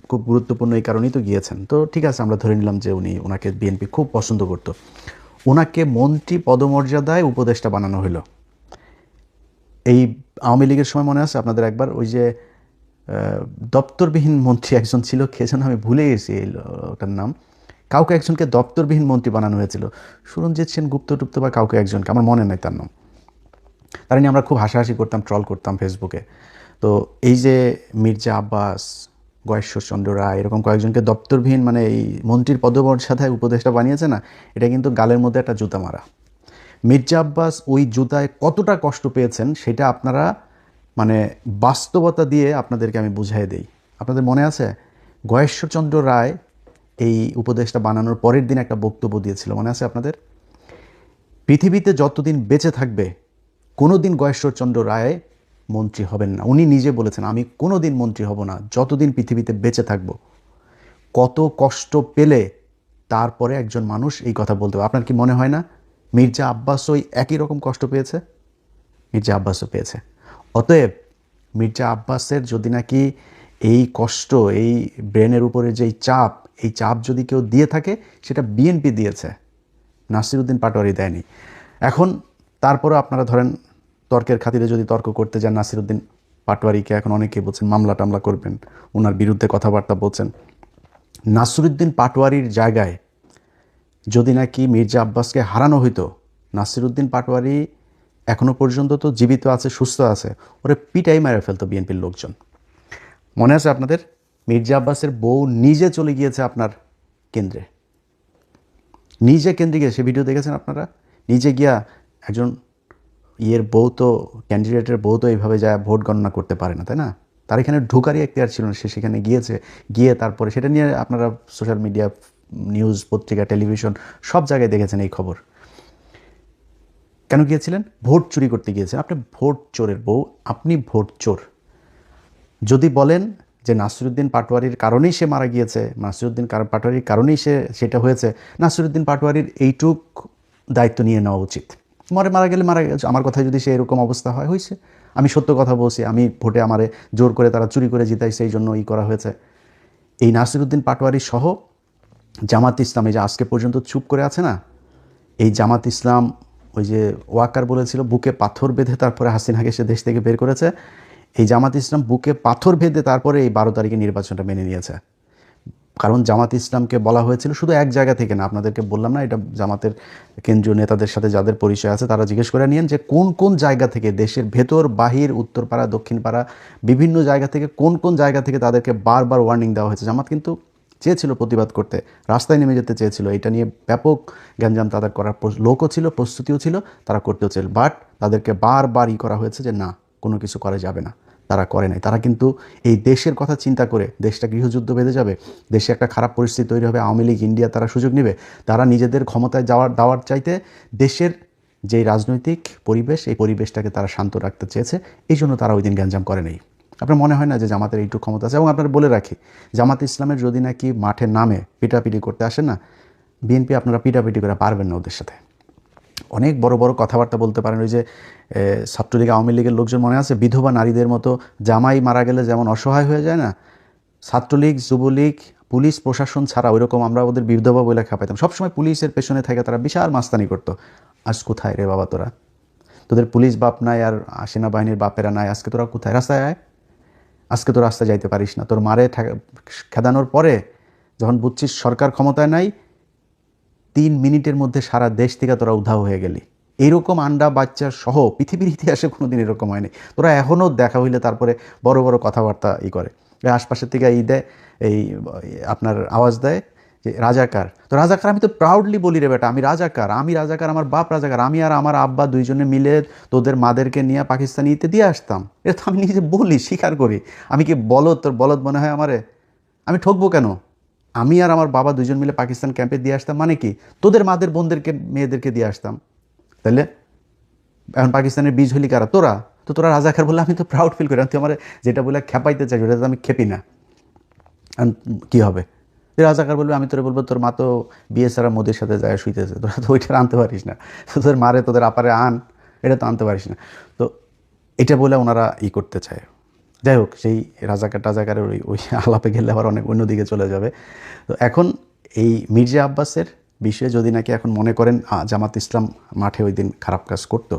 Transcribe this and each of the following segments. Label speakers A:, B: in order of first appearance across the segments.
A: খুব গুরুত্বপূর্ণ এই কারণেই তো গিয়েছেন। তো ঠিক আছে, আমরা ধরে নিলাম যে ওনাকে বিএনপি খুব পছন্দ করতো। ওনাকে মন্ত্রী পদমর্যাদায় উপদেষ্টা বানানো হলো। এই আওয়ামী লীগের সময় মনে আছে আপনাদের একবার ওই যে দপ্তরবিহীন মন্ত্রী একজন ছিল, কে যেন আমি ভুলে গেছি ওটার নাম, কাউকে একজনকে দপ্তরবিহীন মন্ত্রী বানানো হয়েছিল, সুরঞ্জিত সেন গুপ্ত টুপ্ত বা কাউকে একজনকে, আমার মনে নাই তার নাম। তার নিয়ে আমরা খুব হাসাহাসি করতাম, ট্রল করতাম ফেসবুকে। তো এই যে মির্জা আব্বাস, গয়েশ্বরচন্দ্র রায়, এরকম কয়েকজনকে দপ্তরবিহীন মানে এই মন্ত্রীর পদমর্যাদায় উপদেষ্টা বানিয়েছে না, এটা কিন্তু গালের মধ্যে একটা জুতা মারা। মির্জা আব্বাস ওই জুতায় কতটা কষ্ট পেয়েছেন সেটা আপনারা মানে বাস্তবতা দিয়ে আপনাদেরকে আমি বুঝাই দেই। আপনাদের মনে আছে গয়েশ্বরচন্দ্র রায় এই উপদেশটা বানানোর পরের দিন একটা বক্তব্য দিয়েছিল, মনে আছে আপনাদের? পৃথিবীতে যতদিন বেঁচে থাকবে কোনো দিন গয়েশ্বরচন্দ্র রায় মন্ত্রী হবেন না। উনি নিজে বলেছেন, আমি কোনো দিন মন্ত্রী হব না যতদিন পৃথিবীতে বেঁচে থাকব। কত কষ্ট পেলে তারপরে একজন মানুষ এই কথা বলতে হবে। আপনার কি মনে হয় না মির্জা আব্বাস ওই একই রকম কষ্ট পেয়েছে? মির্জা আব্বাসও পেয়েছে। অতএব মির্জা আব্বাসের যদি নাকি এই কষ্ট, এই ব্রেনের উপরে যে চাপ, এই চাপ যদি কেউ দিয়ে থাকে সেটা বিএনপি দিয়েছে, নাসিরউদ্দিন পাটোয়ারি দেয়নি। এখন তারপরে আপনারা ধরেন তর্কের খাতিরে যদি তর্ক করতে যান, নাসিরউদ্দিন পাটোয়ারিকে এখন অনেকেই বলছেন মামলা টামলা করবেন, ওনার বিরুদ্ধে কথাবার্তা বলছেন। নাসিরউদ্দিন পাটোয়ারির জায়গায় যদি নাকি মির্জা আব্বাসকে হারানো হইতো, নাসিরউদ্দিন পাটোয়ারি এখনও পর্যন্ত তো জীবিত আছে, সুস্থ আছে, ওরে পিটাই মেরে ফেলতো বিএনপির লোকজন। মনে আছে আপনাদের মির্জা আব্বাসের বউ নিজে চলে গিয়েছে আপনার কেন্দ্রে, নিজে কেন্দ্রে গিয়ে, সে ভিডিও দেখেছেন আপনারা? নিজে গিয়া একজন ইয়ের বউ তো, ক্যান্ডিডেটের বউ তো এইভাবে যায় ভোট গণনা করতে পারে না, তাই না? তার এখানে ঢোকারই এখতিয়ার ছিল না, সে সেখানে গিয়েছে। গিয়ে তারপরে সেটা নিয়ে আপনারা সোশ্যাল মিডিয়া, নিউজ, পত্রিকা, টেলিভিশন সব জায়গায় দেখেছেন এই খবর। কেন গিয়েছিলেন? ভোট চুরি করতে গিয়েছেন। আপনি ভোট চোরের বউ, আপনি ভোট চোর। যদি বলেন যে নাসিরউদ্দিন পাটোয়ারির কারণেই সে মারা গিয়েছে, নাসিরউদ্দিন পাটোয়ারির কারণেই সেটা হয়েছে, নাসিরউদ্দিন পাটোয়ারির এইটুক দায়িত্ব নিয়ে নেওয়া উচিত। মারা গেলে মারা গেছে, আমার কথায় যদি সে এরকম অবস্থা হয়েছে, আমি সত্য কথা বলছি, আমি ভোটে আমারে জোর করে তারা চুরি করে জিতাইছে, এই জন্য করা হয়েছে। এই নাসিরউদ্দিন পাটোয়ারি সহ জামাত ইসলাম এই যে আজকে পর্যন্ত চুপ করে আছে না, এই জামাত ইসলাম ওই যে ওয়াকার বলেছিল বুকে পাথর বেঁধে তারপরে হাসিনাকে সে দেশ থেকে বের করেছে, এই জামাত ইসলাম বুকে পাথর বেঁধে তারপরে এই 12 তারিখে নির্বাচনটা মেনে নিয়েছে। কারণ জামাত ইসলামকে বলা হয়েছিল শুধু এক জায়গা থেকে না, আপনাদেরকে বললাম না, এটা জামাতের কেন্দ্রীয় নেতাদের সাথে যাদের পরিচয় আছে তারা জিজ্ঞেস করে নিয়েন যে কোন কোন জায়গা থেকে, দেশের ভেতর বাহির, উত্তরপাড়া দক্ষিণপাড়া বিভিন্ন জায়গা থেকে, কোন কোন জায়গা থেকে তাদেরকে বারবার ওয়ার্নিং দেওয়া হয়েছে। জামাত কিন্তু চেয়েছিল প্রতিবাদ করতে, রাস্তায় নেমে যেতে চেয়েছিল, এটা নিয়ে ব্যাপক গ্যাঞ্জাম তাদের করার লোকও ছিল, প্রস্তুতিও ছিল, তারা করতেও ছিল, বাট তাদেরকে বারবার করা হয়েছে যে না, কোনো কিছু করা যাবে না। তারা করে নাই। তারা কিন্তু এই দেশের কথা চিন্তা করে, দেশটা গৃহযুদ্ধ বেঁধে যাবে, দেশে একটা খারাপ পরিস্থিতি তৈরি হবে, আওয়ামী লীগ, ইন্ডিয়া তারা সুযোগ নেবে, তারা নিজেদের ক্ষমতায় দাওয়ার চাইতে দেশের যেই রাজনৈতিক পরিবেশ, এই পরিবেশটাকে তারা শান্ত রাখতে চেয়েছে, এই জন্য তারা ওই দিন গ্যাঞ্জাম করে নেই। আপনার মনে হয় না যে জামাতের এইটুকু ক্ষমতা আছে? এবং আপনারা বলে রাখি, জামাত ইসলামের যদি নাকি মাঠে নামে পিটাপিটি করতে আসে না, বিএনপি আপনারা পিটাপিটি করে পারবেন না ওদের সাথে। অনেক বড় বড় কথাবার্তা বলতে পারেন। ওই যে ছাত্রলীগ, আওয়ামী লীগের লোকজন মনে আছে, বিধবা নারীদের মতো জামাই মারা গেলে যেমন অসহায় হয়ে যায় না, ছাত্রলীগ, যুবলীগ, পুলিশ প্রশাসন ছাড়া ওইরকম আমরা ওদের বিধবা বলে খাপাইতাম। সবসময় পুলিশের পেছনে থেকে তারা বিশাল মাস্তানি করতো। আজ কোথায় রে বাবা তোরা? তোদের পুলিশ বাপ নাই, আর সেনাবাহিনীর বাপেরা নাই, আজকে তোরা কোথায়? রাস্তায় আয়, আজকে তো রাস্তায় যাইতে পারিস না। তোর মারে খেদানোর পরে যখন বুঝছিস সরকার ক্ষমতায় নাই, 3 মিনিটের মধ্যে সারা দেশ থেকে তোরা উধাও হয়ে গেলি। এইরকম আন্ডা বাচ্চা সহ পৃথিবীর ইতিহাসে কোনোদিন এরকম হয়নি। তোরা এখনও দেখা হইলে তারপরে বড় বড় কথাবার্তা করে, আশপাশের থেকে দেয়, এই আপনার আওয়াজ দেয় যে রাজাকার। তো রাজাকার আমি তো প্রাউডলি বলি রে বেটা, আমি রাজাকার, আমার বাপ রাজাকার, আমি আর আমার আব্বা দুইজনে মিলে তোদের মাদেরকে নিয়ে পাকিস্তানিতে দিয়ে আসতাম। এটা তো আমি নিজে বলি, স্বীকার করি। আমি কি বলদ? তোর বলদ মনে হয় আমারে? আমি ঠকবো কেন? আমি আর আমার বাবা দুজন মিলে পাকিস্তান ক্যাম্পে দিয়ে আসতাম, মানে কি তোদের মাদের বোনদেরকে, মেয়েদেরকে দিয়ে আসতাম। তাহলে এখন পাকিস্তানের বীজ হলি কারা? তোরা। তো তোরা রাজাকার বললে আমি তো প্রাউড ফিল করি। তুই আমার যেটা বলে খেপাইতে চাই, ওটা তো আমি খেপি না। কি হবে? তুই রাজাকার বলবে, আমি তোরা বলবো তোর মা তো বিয়ে ছাড়া মোদির সাথে যায় শুইতেছে, তোরা তো ওইটা আনতে পারিস না। তোদের মারে, তোদের আপারে আন, এটা তো আনতে পারিস না। তো এটা বলে ওনারা করতে চায়। যাই হোক, সেই রাজাকার টাজাকারের ওই ওই আলাপে গেলে আবার অনেক অন্যদিকে চলে যাবে। তো এখন এই মির্জা আব্বাসের বিষয়ে যদি নাকি এখন মনে করেন জামাত ইসলাম মাঠে ওই দিন খারাপ কাজ করতো,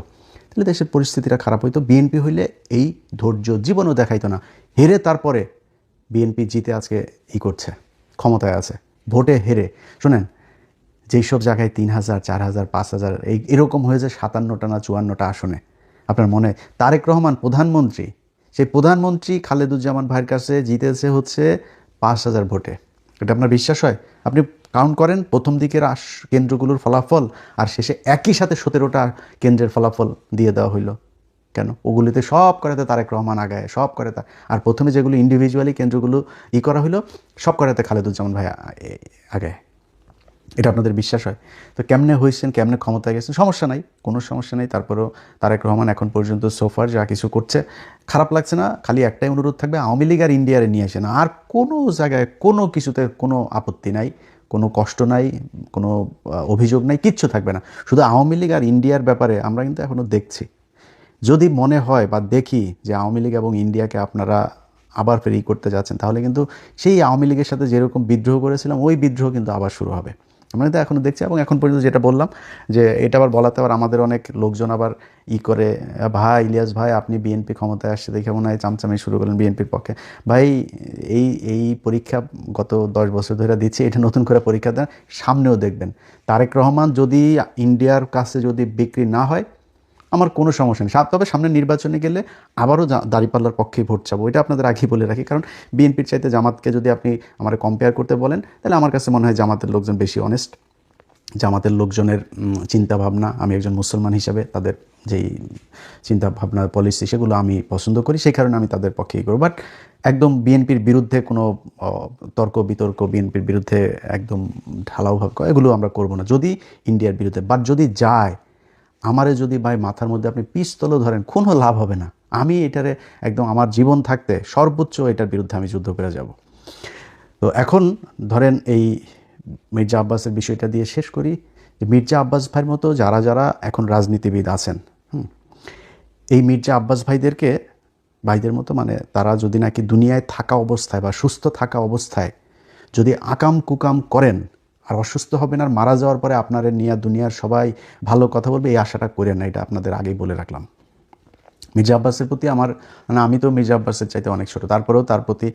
A: তাহলে দেশের পরিস্থিতিটা খারাপ হইতো। বিএনপি হইলে এই ধৈর্য জীবনও দেখাইতো না। হেরে তারপরে বিএনপি জিতে আজকে করছে, ক্ষমতায় আছে, ভোটে হেরে। শোনেন, যেই সব জায়গায় 3,000, 4,000, 5,000 এরকম হয়েছে 57টা না 54টা আসনে। আপনার মনে, তারেক রহমান প্রধানমন্ত্রী, সেই প্রধানমন্ত্রী খালেদুজ্জামান ভাইয়ের কাছে জিতেছে হচ্ছে 5,000 ভোটে। এটা আপনার বিশ্বাস হয়? আপনি কাউন্ট করেন প্রথম দিকের কেন্দ্রগুলোর ফলাফল আর শেষে একই সাথে 17টা কেন্দ্রের ফলাফল দিয়ে দেওয়া হইলো কেন? ওগুলিতে সব করাতে তারেক রহমান আগায়, সব করাতে। আর প্রথমে যেগুলো ইন্ডিভিজুয়ালি কেন্দ্রগুলো করা হইলো, সব করাতে খালেদুজ্জামান ভাই আগায়। এটা আপনাদের বিশ্বাস হয়? তো কেমনে হয়েছেন, কেমনে ক্ষমতায় গেছেন, সমস্যা নাই, কোনো সমস্যা নেই। তারপরেও তারেক রহমান এখন পর্যন্ত সোফার যা কিছু করছে খারাপ লাগছে না। খালি একটাই অনুরোধ থাকবে, আওয়ামী লীগ আর ইন্ডিয়ারে নিয়ে আসে না। আর কোনো জায়গায় কোনো কিছুতে কোনো আপত্তি নাই, কোনো কষ্ট নাই, কোনো অভিযোগ নাই, কিচ্ছু থাকবে না। শুধু আওয়ামী লীগ আর ইন্ডিয়ার ব্যাপারে আমরা কিন্তু এখনও দেখছি, যদি মনে হয় বা দেখি যে আওয়ামী লীগ এবং ইন্ডিয়াকে আপনারা আবার ফের করতে যাচ্ছেন, তাহলে কিন্তু সেই আওয়ামী লীগের সাথে যেরকম বিদ্রোহ করেছিলাম ওই বিদ্রোহ কিন্তু আবার শুরু হবে। আমরা তো এখনও দেখছি। এবং এখন পর্যন্ত যেটা বললাম যে এটা আবার বলাতে আবার আমাদের অনেক লোকজন আবার করে, ভাই ইলিয়াস ভাই আপনি বিএনপি ক্ষমতায় আসছে দেখে মনে হয় চামচামি শুরু করলেন বিএনপির পক্ষে। ভাই এই পরীক্ষা গত 10 বছর ধরে দিচ্ছি, এটা নতুন করে পরীক্ষা দেন, সামনেও দেখবেন। তারেক রহমান যদি ইন্ডিয়ার কাছে যদি বিক্রি না হয়, আমার কোনো সমস্যা নেই। তবে সামনে নির্বাচনে গেলে আবারও দাঁড়িপাল্লার পক্ষেই ভোট চাবো, এটা আপনাদের আগেই বলে রাখি। কারণ বিএনপির চাইতে জামাতকে যদি আপনি আমার কম্পেয়ার করতে বলেন, তাহলে আমার কাছে মনে হয় জামাতের লোকজন বেশি অনেস্ট। জামাতের লোকজনের চিন্তাভাবনা, আমি একজন মুসলমান হিসাবে তাদের যেই চিন্তাভাবনা পলিসি সেগুলো আমি পছন্দ করি, সেই কারণে আমি তাদের পক্ষেই করব। বাট একদম বিএনপির বিরুদ্ধে কোনো তর্ক বিতর্ক, বিএনপির বিরুদ্ধে একদম ঢালাওভাবে এগুলো আমরা করব না যদি ইন্ডিয়ার বিরুদ্ধে। বাট যদি যায়, আমারে যদি ভাই মাথার মধ্যে আপনি পিস্তলও ধরেন, কোনো লাভ হবে না। আমি এটারে একদম আমার জীবন থাকতে সর্বোচ্চ এটার বিরুদ্ধে আমি যুদ্ধ করে যাব। তো এখন ধরেন এই মির্জা আব্বাসের বিষয়টা দিয়ে শেষ করি। যে মির্জা আব্বাস ভাইয়ের মতো যারা যারা এখন রাজনীতিবিদ আছেন, এই মির্জা আব্বাস ভাইদের মতো মানে তারা যদি নাকি দুনিয়ায় থাকা অবস্থায় বা সুস্থ থাকা অবস্থায় যদি আকাম কুকাম করেন আর অসুস্থ হবেন আর মারা যাওয়ার পরে আপনাদের নিয়ে দুনিয়ার সবাই ভালো কথা বলবে, এই আশাটা করেন না। এটা আপনাদের আগেই বলে রাখলাম। মির্জা আব্বাসের প্রতি আমার মানে আমি তো মির্জা আব্বাসের চাইতে অনেক ছোটো, তারপরেও তার প্রতি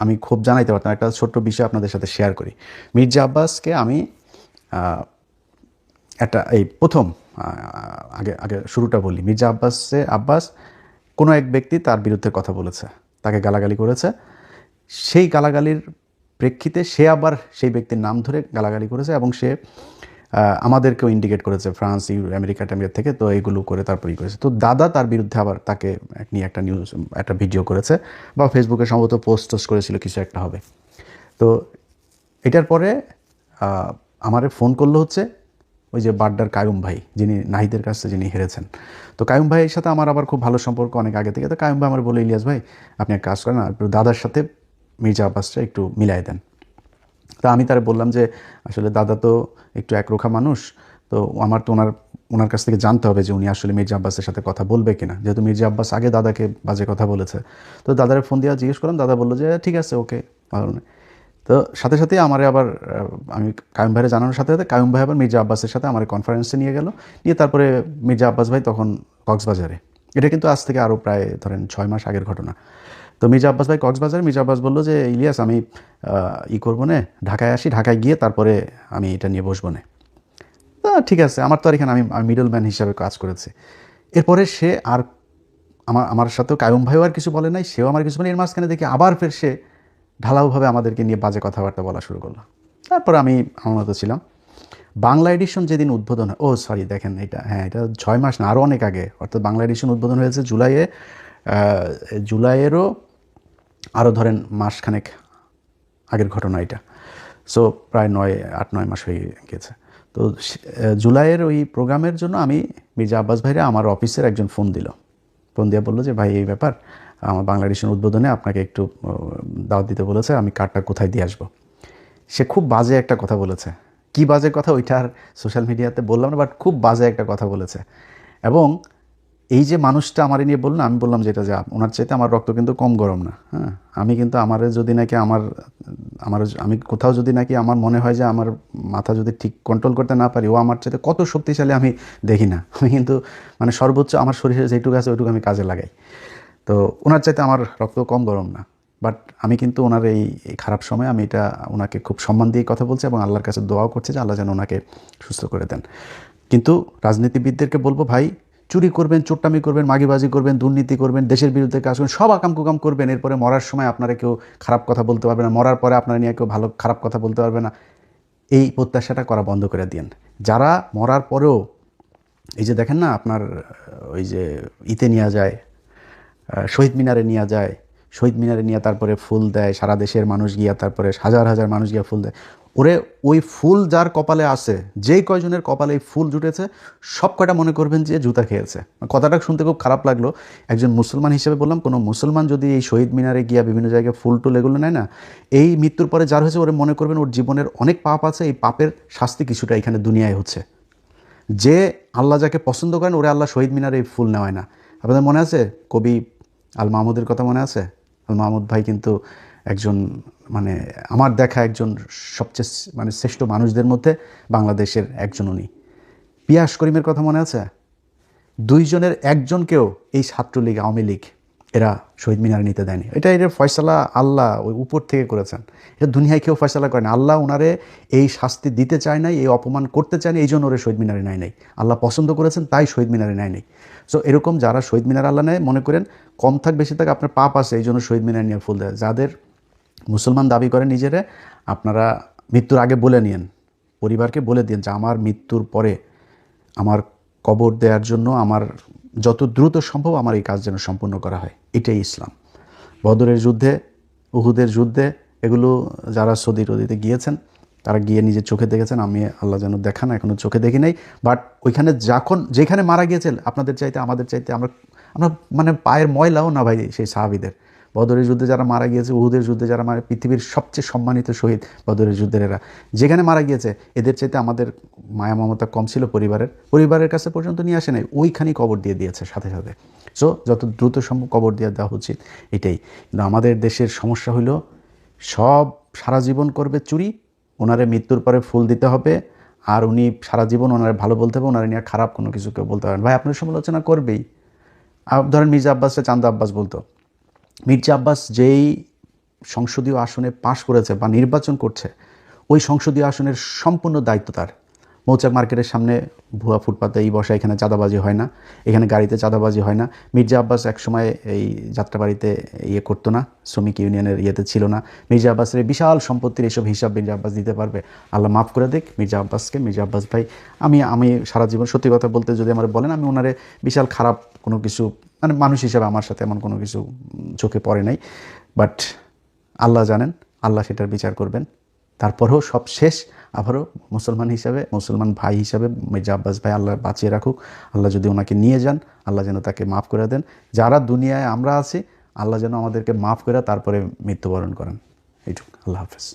A: আমি খুব জানাইতে পারতাম। একটা ছোট্ট বিষয় আপনাদের সাথে শেয়ার করি। মির্জা আব্বাসকে আমি একটা এই প্রথম আগে আগে শুরুটা বলি। মির্জা আব্বাস কোনো এক ব্যক্তি তার বিরুদ্ধে কথা বলেছে, তাকে গালাগালি করেছে। সেই গালাগালির প্রেক্ষিতে সে আবার সেই ব্যক্তির নাম ধরে গালাগালি করেছে এবং সে আমাদেরকেও ইন্ডিকেট করেছে ফ্রান্স, আমেরিকা থেকে। তো এইগুলো করে তারপরেই করেছে। তো দাদা তার বিরুদ্ধে আবার তাকে নিয়ে একটা ভিডিও করেছে বা ফেসবুকে সম্ভবত পোস্ট করেছিল, কিছু একটা হবে। তো এটার পরে আমারে ফোন করলো হচ্ছে ওই যে বাড্ডার কায়ুম ভাই, যিনি নাহিদের কাছে যিনি হেরেছেন। তো কায়ুম ভাইয়ের সাথে আমার আবার খুব ভালো সম্পর্ক অনেক আগে থেকে। তো কায়ুম ভাই আমার বলে, ইলিয়াস ভাই আপনি এক কাজ করেন না, একটু দাদার সাথে মির্জা আব্বাসটা একটু মিলাই দেন। তো আমি তারা বললাম যে আসলে দাদা তো একটু একরোখা মানুষ, তো আমার তো ওনার কাছ থেকে জানতে হবে যে উনি আসলে মির্জা আব্বাসের সাথে কথা বলবে কিনা, যেহেতু মির্জা আব্বাস আগে দাদাকে বাজে কথা বলেছে। তো দাদারে ফোন দিয়ে জিজ্ঞেস করলাম, দাদা বললো যে ঠিক আছে, ওকে, ভালো নেই। তো সাথে সাথেই আমারে আবার আমি কায়ুম ভাইয়ের জানানোর সাথে সাথে কায়ুম ভাই আবার মির্জা আব্বাসের সাথে আমার কনফারেন্সে নিয়ে গেল, নিয়ে তারপরে মির্জা আব্বাস ভাই তখন কক্সবাজারে। এটা কিন্তু আজ থেকে আরও প্রায় ধরেন 6 মাস আগের ঘটনা। তো মির্জা আব্বাস ভাই কক্সবাজারে, মির্জা আব্বাস বললো যে ইলিয়াস আমি করবো না, ঢাকায় আসি, ঢাকায় গিয়ে তারপরে আমি এটা নিয়ে বসবো না। ঠিক আছে, আমার তো আর এখানে আমি মিডল ম্যান হিসাবে কাজ করেছি। এরপরে সে আর আমার সাথেও কায়ুম ভাইও আর কিছু বলে নাই, সেও আমার কিছু বলে। এর মাঝখানে দেখি আবার ফের সে ঢালাওভাবে আমাদেরকে নিয়ে বাজে কথাবার্তা বলা শুরু করলো। তারপর আমি আমার মতো ছিলাম। বাংলা এডিশন যেদিন উদ্বোধন হয়, সরি দেখেন এটা, হ্যাঁ এটা 6 মাস না, আরও অনেক আগে, অর্থাৎ বাংলা এডিশন উদ্বোধন হয়েছে জুলাইয়েরও আরও ধরেন মাসখানেক আগের ঘটনা এটা। সো প্রায় 8-9 মাস হয়ে গেছে। তো জুলাইয়ের ওই প্রোগ্রামের জন্য আমি মির্জা আব্বাস ভাইরা আমার অফিসের একজন ফোন দিয়ে বললো যে ভাই এই ব্যাপার, আমার বাংলা এডিশন উদ্বোধনে আপনাকে একটু দাওয়াত দিতে বলেছে, আমি কার্ডটা কোথায় দিয়ে আসবো। সে খুব বাজে একটা কথা বলেছে। কি বাজে কথা ওইটা আর সোশ্যাল মিডিয়াতে বললাম না, বাট খুব বাজে একটা কথা বলেছে। এবং এই যে মানুষটা আমারে নিয়ে বললো, আমি বললাম যেটা যে ওনার চাইতে আমার রক্ত কিন্তু কম গরম না। হ্যাঁ, আমি কিন্তু আমারে যদি নাকি আমার আমার আমি কোথাও যদি নাকি আমার মনে হয় যে আমার মাথা যদি ঠিক কন্ট্রোল করতে না পারি, ও আমার চাইতে কত শক্তিশালী আমি দেখি না। আমি কিন্তু মানে সর্বোচ্চ আমার শরীরে যেটুকু আছে ওইটুকু আমি কাজে লাগাই। তো ওনার চাইতে আমার রক্ত কম গরম না। বাট আমি কিন্তু ওনার এই খারাপ সময় আমি এটা ওনাকে খুব সম্মান দিয়ে কথা বলছি এবং আল্লাহর কাছে দোয়াও করছি যে আল্লাহ যেন ওনাকে সুস্থ করে দেন। কিন্তু রাজনীতিবিদদেরকে বলবো, ভাই চুরি করবেন, চোট্টামি করবেন, মাগিবাজি করবেন, দুর্নীতি করবেন, দেশের বিরুদ্ধে কাজ করবেন, সব আকাম কুকাম করবেন, এরপরে মরার সময় আপনারা কেউ খারাপ কথা বলতে পারবে না, মরার পরে আপনারা নিয়ে কেউ ভালো খারাপ কথা বলতে পারবে না। এই প্রত্যাশাটা করা বন্ধ করে দিন। যারা মরার পরেও এই যে দেখেন না আপনার ওই যে ইতে নিয়ে যায়, শহীদ মিনারে নিয়ে যায়, শহীদ মিনারে নিয়ে তারপরে ফুল দেয়, সারা দেশের মানুষ গিয়া তারপরে হাজার হাজার মানুষ গিয়া ফুল দেয়। ওরে ওই ফুল যার কপালে আছে, যেই কয়জনের কপালে এই ফুল জুটেছে, সব কয়টা মনে করবেন যে জুতা খেয়েছে। কথাটা শুনতে খুব খারাপ লাগলো, একজন মুসলমান হিসেবে বললাম, কোনো মুসলমান যদি এই শহীদ মিনারে গিয়া বিভিন্ন জায়গায় ফুল টুল এগুলো নেয় না, এই মৃত্যুর পরে যার হয়েছে ওরে মনে করবেন ওর জীবনের অনেক পাপ আছে, এই পাপের শাস্তি কিছুটা এখানে দুনিয়ায় হচ্ছে। যে আল্লাহ যাকে পছন্দ করেন ওরে আল্লাহ শহীদ মিনারে এই ফুল নেওয়ায় না। আপনাদের মনে আছে কবি আল মাহমুদের কথা মনে আছে? আল মাহমুদ ভাই কিন্তু একজন মানে আমার দেখা একজন সবচেয়ে মানে শ্রেষ্ঠ মানুষদের মধ্যে বাংলাদেশের একজন উনি। পিয়াস করিমের কথা মনে আছে? দুইজনের একজনকেও এই ছাত্রলীগ আওয়ামী লীগ এরা শহীদ মিনারে নিতে দেয়নি। এর ফয়সালা আল্লাহ ওই উপর থেকে করেছেন, এটা দুনিয়ায় কেউ ফয়সালা করেন। আল্লাহ ওনারে এই শাস্তি দিতে চায় নাই, এই অপমান করতে চায় না, এই জন্য ওরে শহীদ মিনারে নেয় নাই। আল্লাহ পছন্দ করেছেন তাই শহীদ মিনারে নেয় নাই। সো এরকম যারা শহীদ মিনার আল্লাহ নেয়, মনে করেন কম থাক বেশি থাক আপনার পাপ আছে, এই জন্য শহীদ মিনার নিয়ে ফুল দেয়। যাদের মুসলমান দাবি করেন নিজেরা, আপনারা মৃত্যুর আগে বলে নিন, পরিবারকে বলে দিন যে আমার মৃত্যুর পরে আমার কবর দেওয়ার জন্য আমার যত দ্রুত সম্ভব আমার এই কাজ যেন সম্পূর্ণ করা হয়। এটাই ইসলাম। বদরের যুদ্ধে, উহুদের যুদ্ধে, এগুলো যারা সৌদি টদিতে গিয়েছেন তারা গিয়ে নিজের চোখে দেখেছেন, আমি আল্লাহ যেন দেখান এখনও চোখে দেখি নাই। বাট ওইখানে যেখানে মারা গিয়েছেন আপনাদের চাইতে আমাদের চাইতে আমরা আমরা মানে পায়ের ময়লাও না ভাই সেই সাহাবীদের। বদরের যুদ্ধে যারা মারা গিয়েছে, উহুদের যুদ্ধে যারা মারা, পৃথিবীর সবচেয়ে সম্মানিত শহীদ বদরের যুদ্ধের এরা, যেখানে মারা গিয়েছে এদের চাইতে আমাদের মায়া মমতা কম ছিল পরিবারের কাছে পর্যন্ত নিয়ে আসে নাই, ওইখানেই কবর দিয়ে দিয়েছে সাথে সাথে। সো যত দ্রুত সম্ভব কবর দিয়ে দেওয়া উচিত, এটাই। কিন্তু আমাদের দেশের সমস্যা হলো সব সারা জীবন করবে চুরি, ওনারে মৃত্যুর পরে ফুল দিতে হবে, আর উনি সারা জীবন ওনারে ভালো বলতে হবে, ওনারে নিয়ে খারাপ কোনো কিছু কেউ বলতে পারেন। ভাই আপনার সমালোচনা করবেই। ধরেন মির্জা আব্বাসকে চান্দা আব্বাস বলতো। মির্জা আব্বাস যেই সংসদীয় আসনে পাশ করেছে বা নির্বাচন করছে, ওই সংসদীয় আসনের সম্পূর্ণ দায়িত্ব তার। মৌচাক মার্কেটের সামনে ভুয়া ফুটপাতে এই বসা, এখানে চাঁদাবাজি হয় না, এখানে গাড়িতে চাঁদাবাজি হয় না। মির্জা আব্বাস একসময় এই যাত্রাবাড়িতে ইয়ে করতো না, শ্রমিক ইউনিয়নের ইয়েতে ছিল না। মির্জা আব্বাসের এই বিশাল সম্পত্তির এসব হিসাব মির্জা আব্বাস দিতে পারবে। আল্লাহ মাফ করে দিক মির্জা আব্বাসকে। মির্জা আব্বাস ভাই, আমি সারা জীবন সত্যি কথা বলতে যদি আমার বলেন, আমি ওনারে বিশাল খারাপ কোনো কিছু মানে মানুষ হিসাবে আমার সাথে এমন কোনো কিছু চোখে পড়ে নাই। বাট আল্লাহ জানেন, আল্লাহ সেটার বিচার করবেন। তারপরেও সব শেষ আবারও মুসলমান হিসাবে, মুসলমান ভাই হিসাবে মির্জা আব্বাস ভাই আল্লাহ বাঁচিয়ে রাখুক। আল্লাহ যদি ওনাকে নিয়ে যান, আল্লাহ যেন তাকে মাফ করে দেন। যারা দুনিয়ায় আমরা আছি, আল্লাহ যেন আমাদেরকে মাফ করে তারপরে মৃত্যুবরণ করেন। এইটুকু। আল্লাহ হাফেজ।